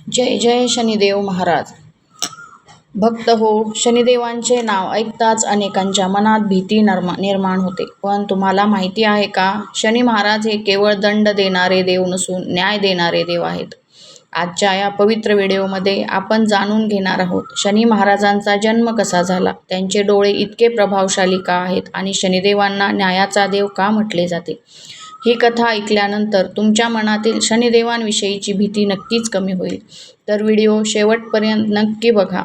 जय जय शनिदेव महाराज. भक्त हो, शनिदेवांचे नाव ऐकताच अनेकांच्या मनात भीती निर्माण होते. पण तुम्हाला माहिती आहे का, शनी महाराज हे केवळ दंड देणारे देव नसून न्याय देणारे देव आहेत. आजच्या या पवित्र व्हिडिओमध्ये आपण जाणून घेणार आहोत शनी महाराजांचा जन्म कसा झाला, त्यांचे डोळे इतके प्रभावशाली का आहेत आणि शनिदेवांना न्यायाचा देव का म्हटले जाते. ही कथा ऐकल्यानंतर तुमच्या मनातील शनिदेवांविषयीची भीती नक्कीच कमी होईल. तर व्हिडिओ शेवटपर्यंत नक्की बघा.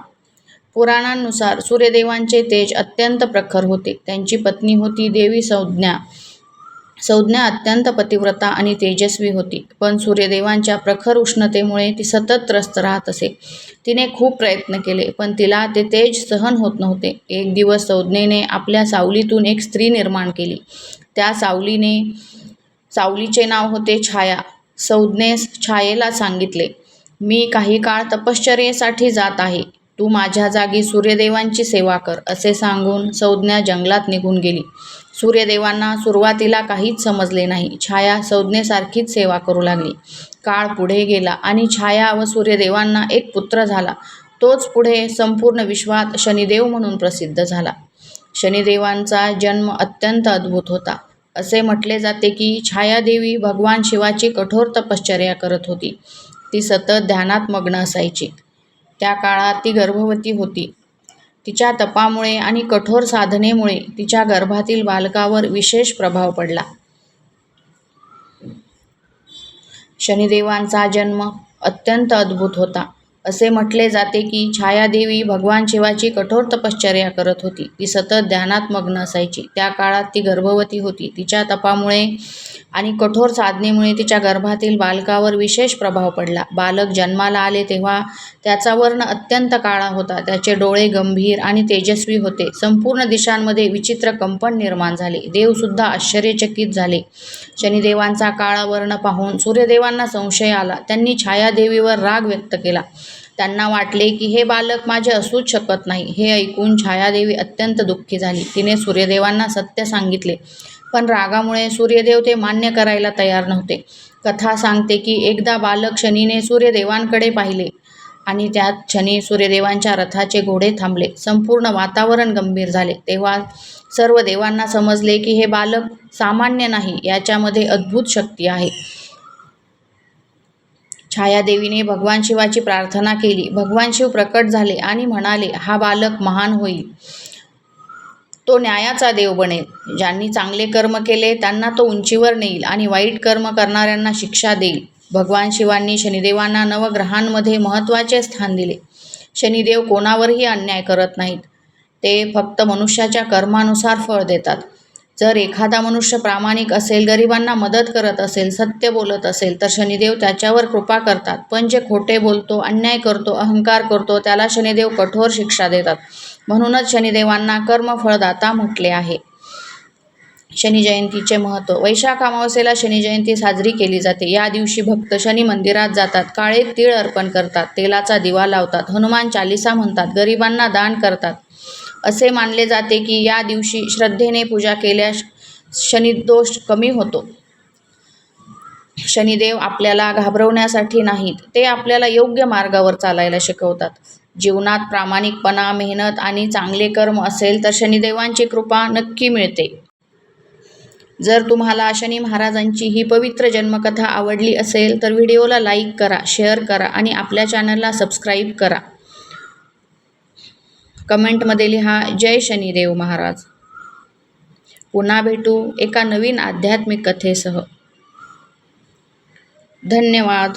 पुराणांनुसार सूर्यदेवांचे तेज अत्यंत प्रखर होते. त्यांची पत्नी होती देवी संज्ञा. संज्ञा अत्यंत पतिव्रता आणि तेजस्वी होती, पण सूर्यदेवांच्या प्रखर उष्णतेमुळे ती सतत त्रस्त राहत असे. तिने खूप प्रयत्न केले, पण तिला ते तेज सहन होत नव्हते. एक दिवस संज्ञेने आपल्या सावलीतून एक स्त्री निर्माण केली. त्या सावलीचे नाव होते छाया. संज्ञेस छायेला सांगितले, मी काही काळ तपश्चर्येसाठी जात आहे. तू माझ्या जागी सूर्यदेवांची सेवा कर. असे सांगून संज्ञा जंगलात निघून गेली. सूर्यदेवांना सुरुवातीला काहीच समजले नाही. छाया संज्ञेसारखीच सेवा करू लागली. काळ पुढे गेला आणि छाया व सूर्यदेवांना एक पुत्र झाला. तोच पुढे संपूर्ण विश्वात शनिदेव म्हणून प्रसिद्ध झाला. शनिदेवांचा जन्म अत्यंत अद्भुत होता. असे म्हटले जाते की छायादेवी भगवान शिवाची कठोर तपश्चर्या करत होती. ती सतत ध्यानात मग्न असायची. त्या काळात ती गर्भवती होती. तिच्या तपामुळे आणि कठोर साधनेमुळे तिच्या गर्भातील बालकावर विशेष प्रभाव पडला. शनिदेवांचा जन्म अत्यंत अद्भुत होता. असे म्हटले जाते की छायादेवी भगवान शिवाची कठोर तपश्चर्या करत होती. ती सतत ध्यानात मग्न असायची. त्या काळात ती गर्भवती होती. तिच्या तपामुळे आणि कठोर साधनेमुळे तिच्या गर्भातील बालकावर विशेष प्रभाव पडला. बालक जन्माला आले तेव्हा त्याचा वर्ण अत्यंत काळा होता. त्याचे डोळे गंभीर आणि तेजस्वी होते. संपूर्ण दिशांमध्ये विचित्र कंपन निर्माण झाले. देवसुद्धा आश्चर्यचकित झाले. शनिदेवांचा काळा वर्ण पाहून सूर्यदेवांना संशय आला. त्यांनी छायादेवीवर राग व्यक्त केला. त्यांना वाटले की हे बालक माझे असूच शकत नाही. हे ऐकून छायादेवी अत्यंत दुःखी झाली. तिने सूर्यदेवांना सत्य सांगितले, पण रागामुळे सूर्यदेव ते मान्य करायला तयार नव्हते. कथा सांगते की एकदा बालक शनीने सूर्यदेवांकडे पाहिले आणि त्याच क्षणी सूर्यदेवांच्या रथाचे घोडे थांबले. संपूर्ण वातावरण गंभीर झाले. तेव्हा सर्व देवांना समजले की हे बालक सामान्य नाही, याच्यामध्ये अद्भुत शक्ती आहे. छायादेवीने भगवान शिवाची प्रार्थना केली. भगवान शिव प्रकट झाले आणि म्हणाले, हा बालक महान होईल. तो न्यायाचा देव बनेल. ज्यांनी चांगले कर्म केले त्यांना तो उंचीवर नेईल आणि वाईट कर्म करणाऱ्यांना शिक्षा देईल. भगवान शिवांनी शनिदेवांना नवग्रहांमध्ये महत्त्वाचे स्थान दिले. शनिदेव कोणावरही अन्याय करत नाहीत. ते फक्त मनुष्याच्या कर्मानुसार फळ देतात. जर एखादा मनुष्य प्रामाणिक असेल, गरिबांना मदत करत असेल, सत्य बोलत असेल, तर शनिदेव त्याच्यावर कृपा करतात. पण जे खोटे बोलतो, अन्याय करतो, अहंकार करतो, त्याला शनिदेव कठोर शिक्षा देतात. म्हणूनच शनिदेवांना कर्मफळदाता म्हटले आहे. शनी जयंतीचे महत्त्व. वैशाख अमावस्येला शनी जयंती साजरी केली जाते. या दिवशी भक्त शनी मंदिरात जातात. काळे तीळ अर्पण करतात. तेलाचा दिवा लावतात. हनुमान चालीसा म्हणतात. गरिबांना दान करतात. असे मानले जाते की या दिवशी श्रद्धेने पूजा केल्यास शनिदोष कमी होतो. शनिदेव आपल्याला घाबरवण्यासाठी नाहीत, ते आपल्याला योग्य मार्गावर चालायला शिकवतात. जीवनात प्रामाणिकपणा, मेहनत आणि चांगले कर्म असेल तर शनिदेवांची कृपा नक्की मिळते. जर तुम्हाला शनी महाराजांची ही पवित्र जन्मकथा आवडली असेल तर व्हिडिओला लाईक करा, शेअर करा आणि आपल्या चॅनलला सबस्क्राईब करा. कमेंटमध्ये लिहा जय शनिदेव महाराज. पुन्हा भेटू एका नवीन आध्यात्मिक कथेसह. धन्यवाद.